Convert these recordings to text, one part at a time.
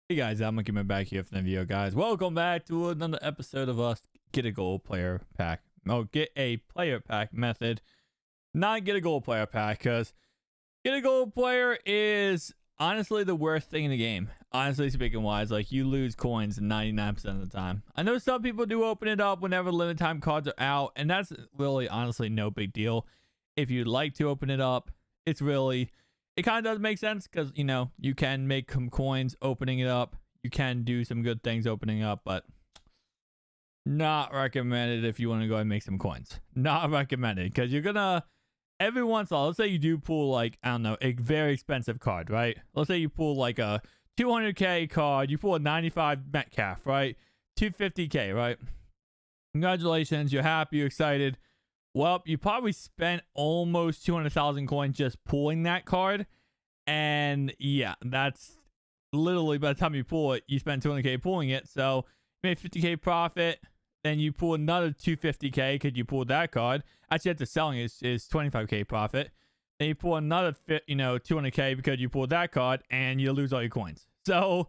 Hey guys, I'm Monkey back here from the video, guys. Welcome back to another episode of us get a gold player pack. No, get a player pack method, not get a gold player pack, because get a gold player is honestly the worst thing in the game. Honestly speaking wise, like you lose coins 99% of the time. I know some people do open it up whenever limited time cards are out, and that's really honestly no big deal. If you'd like to open it up, it kind of does make sense because you can make some coins opening it up. You can do some good things opening up, but not recommended if you want to go and make some coins. Not recommended because you're gonna every once in a while. Let's say you do pull like I don't know a very expensive card, right? Let's say you pull like a 200k card. You pull a 95 Metcalf, right? 250k, right? Congratulations, you're happy, you're excited. Well, you probably spent almost 200,000 coins just pulling that card. And yeah, that's literally by the time you pull it, you spend 200k pulling it. So you made 50k profit. Then you pull another 250k because you pulled that card. Actually, after selling is 25k profit. Then you pull another 200k because you pulled that card and you lose all your coins. So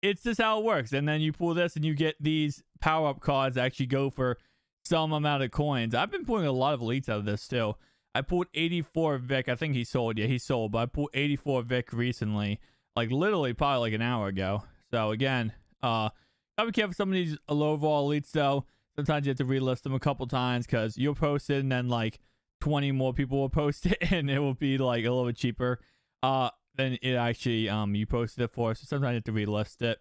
it's just how it works. And then you pull this and you get these power-up cards that actually go for some amount of coins. I've been pulling a lot of elites out of this too. I pulled 84 Vic. I think he sold. Yeah, he sold. But I pulled 84 Vic recently. Like literally probably like an hour ago. So again, gotta be careful with some of these low overall elites though. Sometimes you have to relist them a couple times because you'll post it and then like 20 more people will post it and it will be like a little bit cheaper than it actually you posted it for. So sometimes you have to relist it.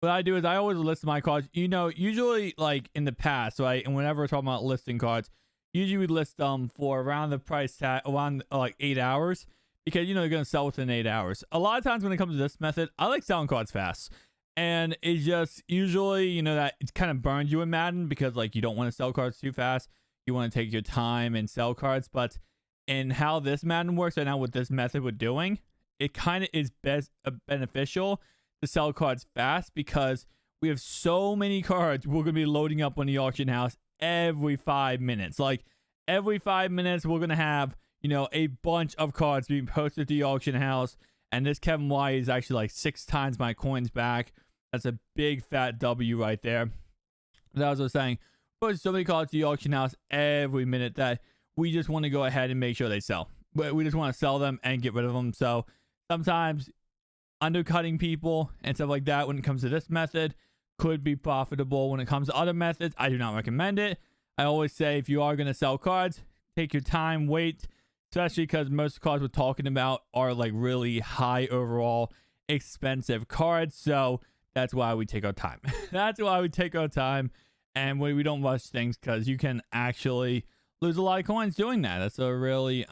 What I do is I always list my cards. Usually like in the past, right? And whenever we're talking about listing cards, usually we list them for around the price tag, around like 8 hours, because you're gonna sell within 8 hours. A lot of times when it comes to this method, I like selling cards fast, and it's just usually that it kind of burns you in Madden because like you don't want to sell cards too fast. You want to take your time and sell cards, but in how this Madden works right now with this method we're doing, it kind of is best beneficial to sell cards fast because we have so many cards we're going to be loading up on the auction house every 5 minutes. Like every 5 minutes we're going to have a bunch of cards being posted to the auction house, and this Kevin Y is actually like 6 times my coins back. That's a big fat W right there. That was what I was saying. Post so many cards to the auction house every minute that we just want to go ahead and make sure they sell. But we just want to sell them and get rid of them. So sometimes undercutting people and stuff like that when it comes to this method could be profitable. When it comes to other methods, I do not recommend it. I always say if you are going to sell cards, take your time, wait, especially because most cards we're talking about are like really high overall expensive cards. So that's why we take our time. That's why we take our time, and we don't rush things because you can actually lose a lot of coins doing that. That's a really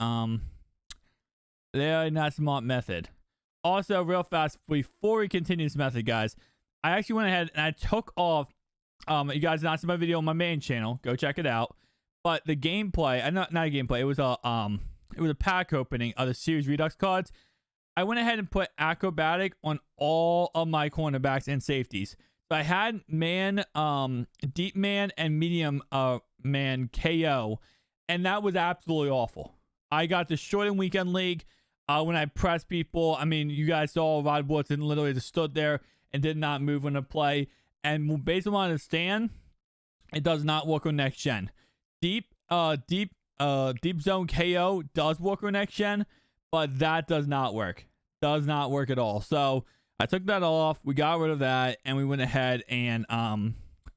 very not smart method. Also, real fast, before we continue this method, guys, I actually went ahead and I took off. You guys not seen my video on my main channel. Go check it out. But the gameplay, not a gameplay. It was a pack opening of the Series Redux cards. I went ahead and put acrobatic on all of my cornerbacks and safeties. So I had man, deep man, and medium man KO, and that was absolutely awful. I got destroyed in weekend league. When I pressed people, I mean, you guys saw Rod Woodson literally just stood there and did not move when to play. And based on what I understand, it does not work on next gen. Deep zone KO does work on next gen, but that does not work. Does not work at all. So I took that off. We got rid of that, and we went ahead and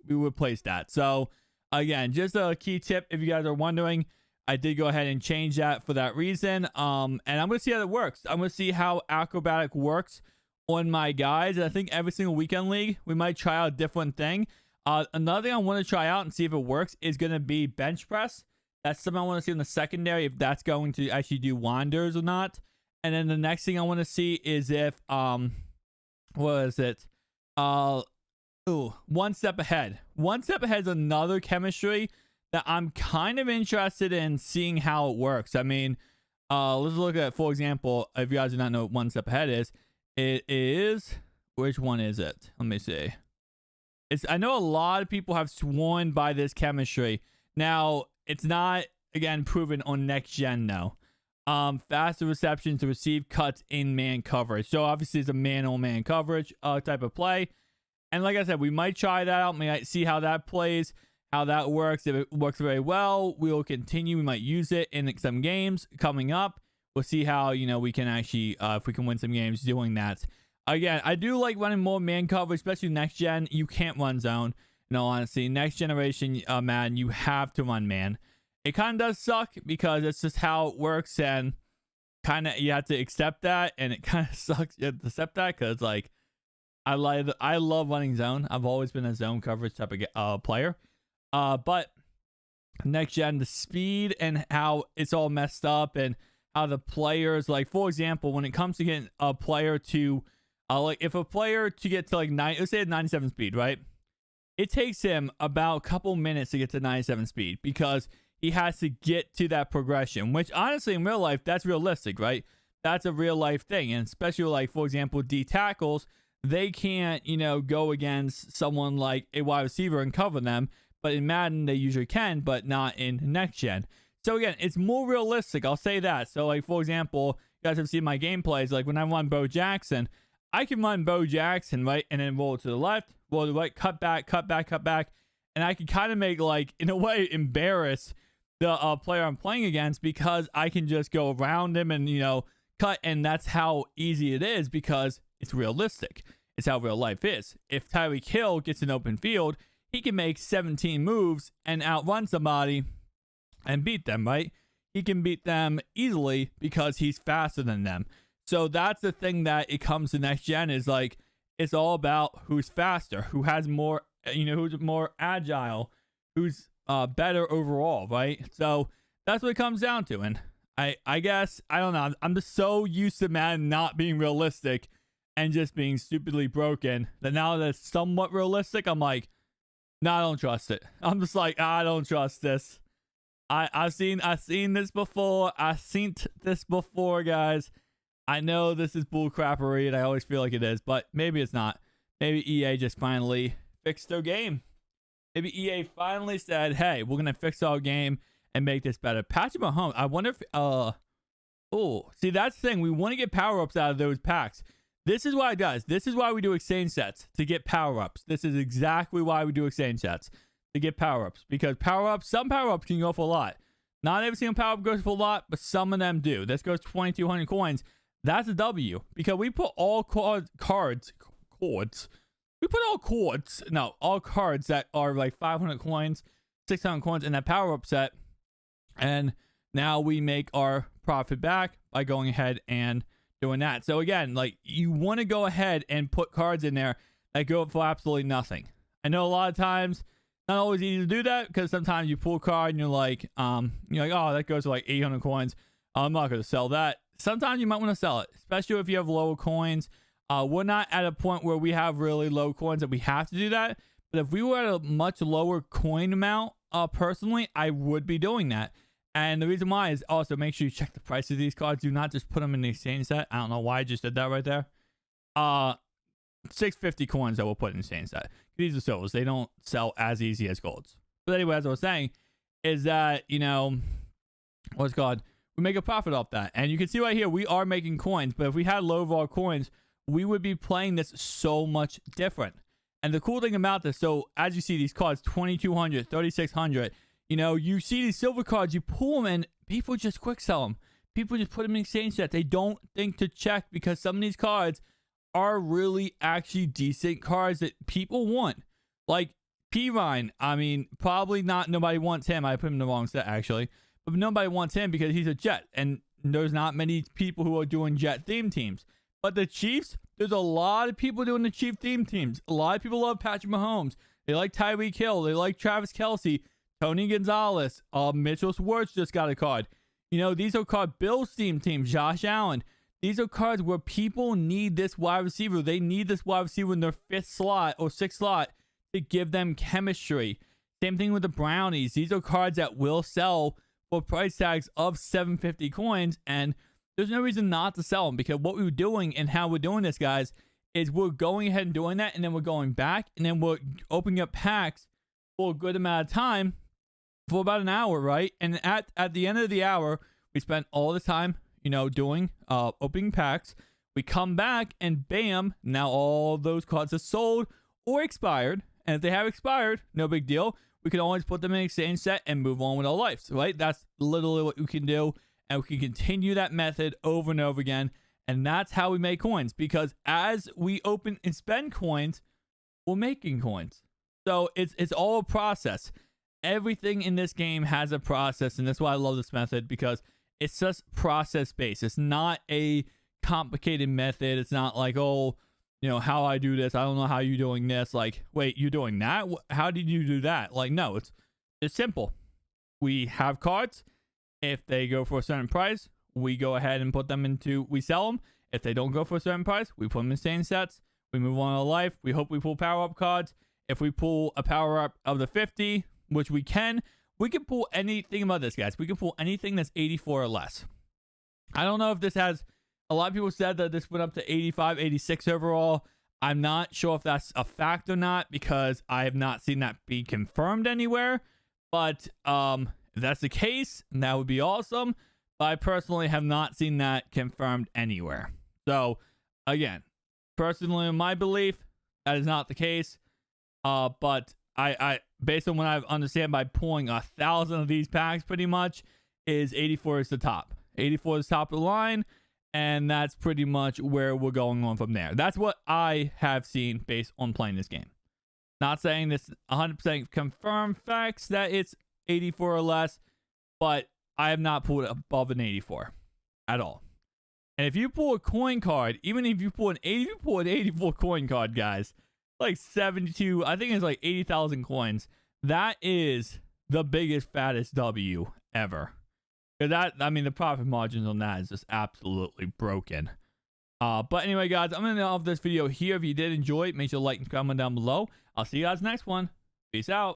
we replaced that. So again, just a key tip if you guys are wondering. I did go ahead and change that for that reason. And I'm going to see how it works. I'm going to see how acrobatic works on my guys. And I think every single weekend league, we might try out a different thing. Another thing I want to try out and see if it works is going to be bench press. That's something I want to see in the secondary, if that's going to actually do wonders or not. And then the next thing I want to see is if, what is it? One step ahead. One step ahead is another chemistry that I'm kind of interested in seeing how it works. I mean, let's look at, for example, if you guys do not know what one step ahead is, it is, which one is it? Let me see. I know a lot of people have sworn by this chemistry. Now, it's not, again, proven on next gen, though. faster reception to receive cuts in man coverage. So obviously it's a man-on-man coverage type of play. And like I said, we might try that out. We might see how that plays, how that works. If it works very well, we will continue. We might use it in some games coming up. We'll see how, we can actually, if we can win some games doing that. Again, I do like running more man coverage, especially next gen. You can't run zone. No, honestly, next generation Madden, you have to run man. It kind of does suck because it's just how it works, and kind of you have to accept that, and it kind of sucks you have to accept that because like I love running zone. I've always been a zone coverage type of player. But next gen, the speed and how it's all messed up, and how the players, like for example, when it comes to getting a player to like if a player to get to like let's say at 97 speed, right? It takes him about a couple minutes to get to 97 speed because he has to get to that progression, which honestly in real life, that's realistic, right? That's a real life thing. And especially like, for example, D tackles, they can't, go against someone like a wide receiver and cover them. But in Madden, they usually can, but not in next gen. So again, it's more realistic. I'll say that. So like, for example, you guys have seen my gameplays. Like when I run Bo Jackson, I can run Bo Jackson, right? And then roll to the left, roll to the right, cut back. And I can kind of make, like, in a way, embarrass the player I'm playing against because I can just go around him and, cut. And that's how easy it is because it's realistic. It's how real life is. If Tyreek Hill gets an open field, he can make 17 moves and outrun somebody and beat them, right? He can beat them easily because he's faster than them. So that's the thing that it comes to next gen is like, it's all about who's faster, who has more, who's more agile, who's better overall, right? So that's what it comes down to. And I guess, I don't know, I'm just so used to Madden not being realistic and just being stupidly broken that now that it's somewhat realistic, I'm like, no, I don't trust it. I'm just like, I don't trust this. I've seen this before. I've seen this before, guys. I know this is bullcrappery, and I always feel like it is, but maybe it's not. Maybe EA just finally fixed their game. Maybe EA finally said, hey, we're going to fix our game and make this better. Patrick Mahomes, I wonder if, see, that's the thing. We want to get power-ups out of those packs. This is why, guys, this is why we do exchange sets, to get power-ups. This is exactly why we do exchange sets, to get power-ups. Because power-ups, some power-ups can go for a lot. Not every single power-up goes for a lot, but some of them do. This goes 2,200 coins. That's a W because we put all cards. We put all cards that are like 500 coins, 600 coins in that power up set. And now we make our profit back by going ahead and doing that. So again, like you want to go ahead and put cards in there that go for absolutely nothing. I know a lot of times, not always easy to do that because sometimes you pull a card and you're like, oh, that goes for like 800 coins. I'm not going to sell that. Sometimes you might want to sell it, especially if you have lower coins. We're not at a point where we have really low coins that we have to do that. But if we were at a much lower coin amount, personally, I would be doing that. And the reason why is also make sure you check the price of these cards. Do not just put them in the exchange set. I don't know why I just did that right there. 650 coins that we'll put in the exchange set. These are silvers. They don't sell as easy as golds. But anyway, as I was saying, is that, what's called? We make a profit off that. And you can see right here, we are making coins. But if we had low of our coins, we would be playing this so much different. And the cool thing about this, so as you see these cards, 2,200, 3,600, you see these silver cards, you pull them and people just quick sell them. People just put them in exchange set. They don't think to check because some of these cards are really actually decent cards that people want. Like P-Ryan, I mean, probably not, nobody wants him. I put him in the wrong set actually. But nobody wants him because he's a Jet. And there's not many people who are doing Jet theme teams. But the Chiefs, there's a lot of people doing the Chief theme teams. A lot of people love Patrick Mahomes. They like Tyreek Hill. They like Travis Kelce, Tony Gonzalez. Mitchell Schwartz just got a card. These are called Bills theme teams. Josh Allen. These are cards where people need this wide receiver. They need this wide receiver in their 5th slot or 6th slot to give them chemistry. Same thing with the Brownies. These are cards that will sell for price tags of 750 coins, and there's no reason not to sell them because what we're doing and how we're doing this, guys, is we're going ahead and doing that, and then we're going back, and then we're opening up packs for a good amount of time for about an hour, right? And at the end of the hour, We spent all the time, doing opening packs. We come back and bam, now all those cards are sold or expired. And if they have expired, no big deal. We can always put them in exchange set and move on with our lives, right? That's literally what we can do. And we can continue that method over and over again. And that's how we make coins, because as we open and spend coins, we're making coins. So it's all a process. Everything in this game has a process, and that's why I love this method, because it's just process based. It's not a complicated method. It's not like, oh, how I do this, I don't know how you're doing this. Like, wait, you're doing that? How did you do that? Like, no, it's simple. We have cards. If they go for a certain price, we go ahead and we sell them. If they don't go for a certain price, we put them in exchange sets. We move on to life. We hope we pull power-up cards. If we pull a power-up of the 50, which we can pull anything about this, guys. We can pull anything that's 84 or less. I don't know if this has... A lot of people said that this went up to 85, 86 overall. I'm not sure if that's a fact or not, because I have not seen that be confirmed anywhere. But if that's the case, that would be awesome. But I personally have not seen that confirmed anywhere. So, again, personally, in my belief, that is not the case. But I based on what I understand by pulling 1,000 of these packs, pretty much, is 84 is the top. 84 is top of the line. And that's pretty much where we're going on from there. That's what I have seen based on playing this game. Not saying this 100% confirmed facts that it's 84 or less, but I have not pulled above an 84 at all. And if you pull a coin card, even if you pull an 84 coin card, guys, like 72, I think it's like 80,000 coins. That is the biggest, fattest W ever. The profit margins on that is just absolutely broken. But anyway, guys, I'm going to end off this video here. If you did enjoy it, make sure to like and comment down below. I'll see you guys next one. Peace out.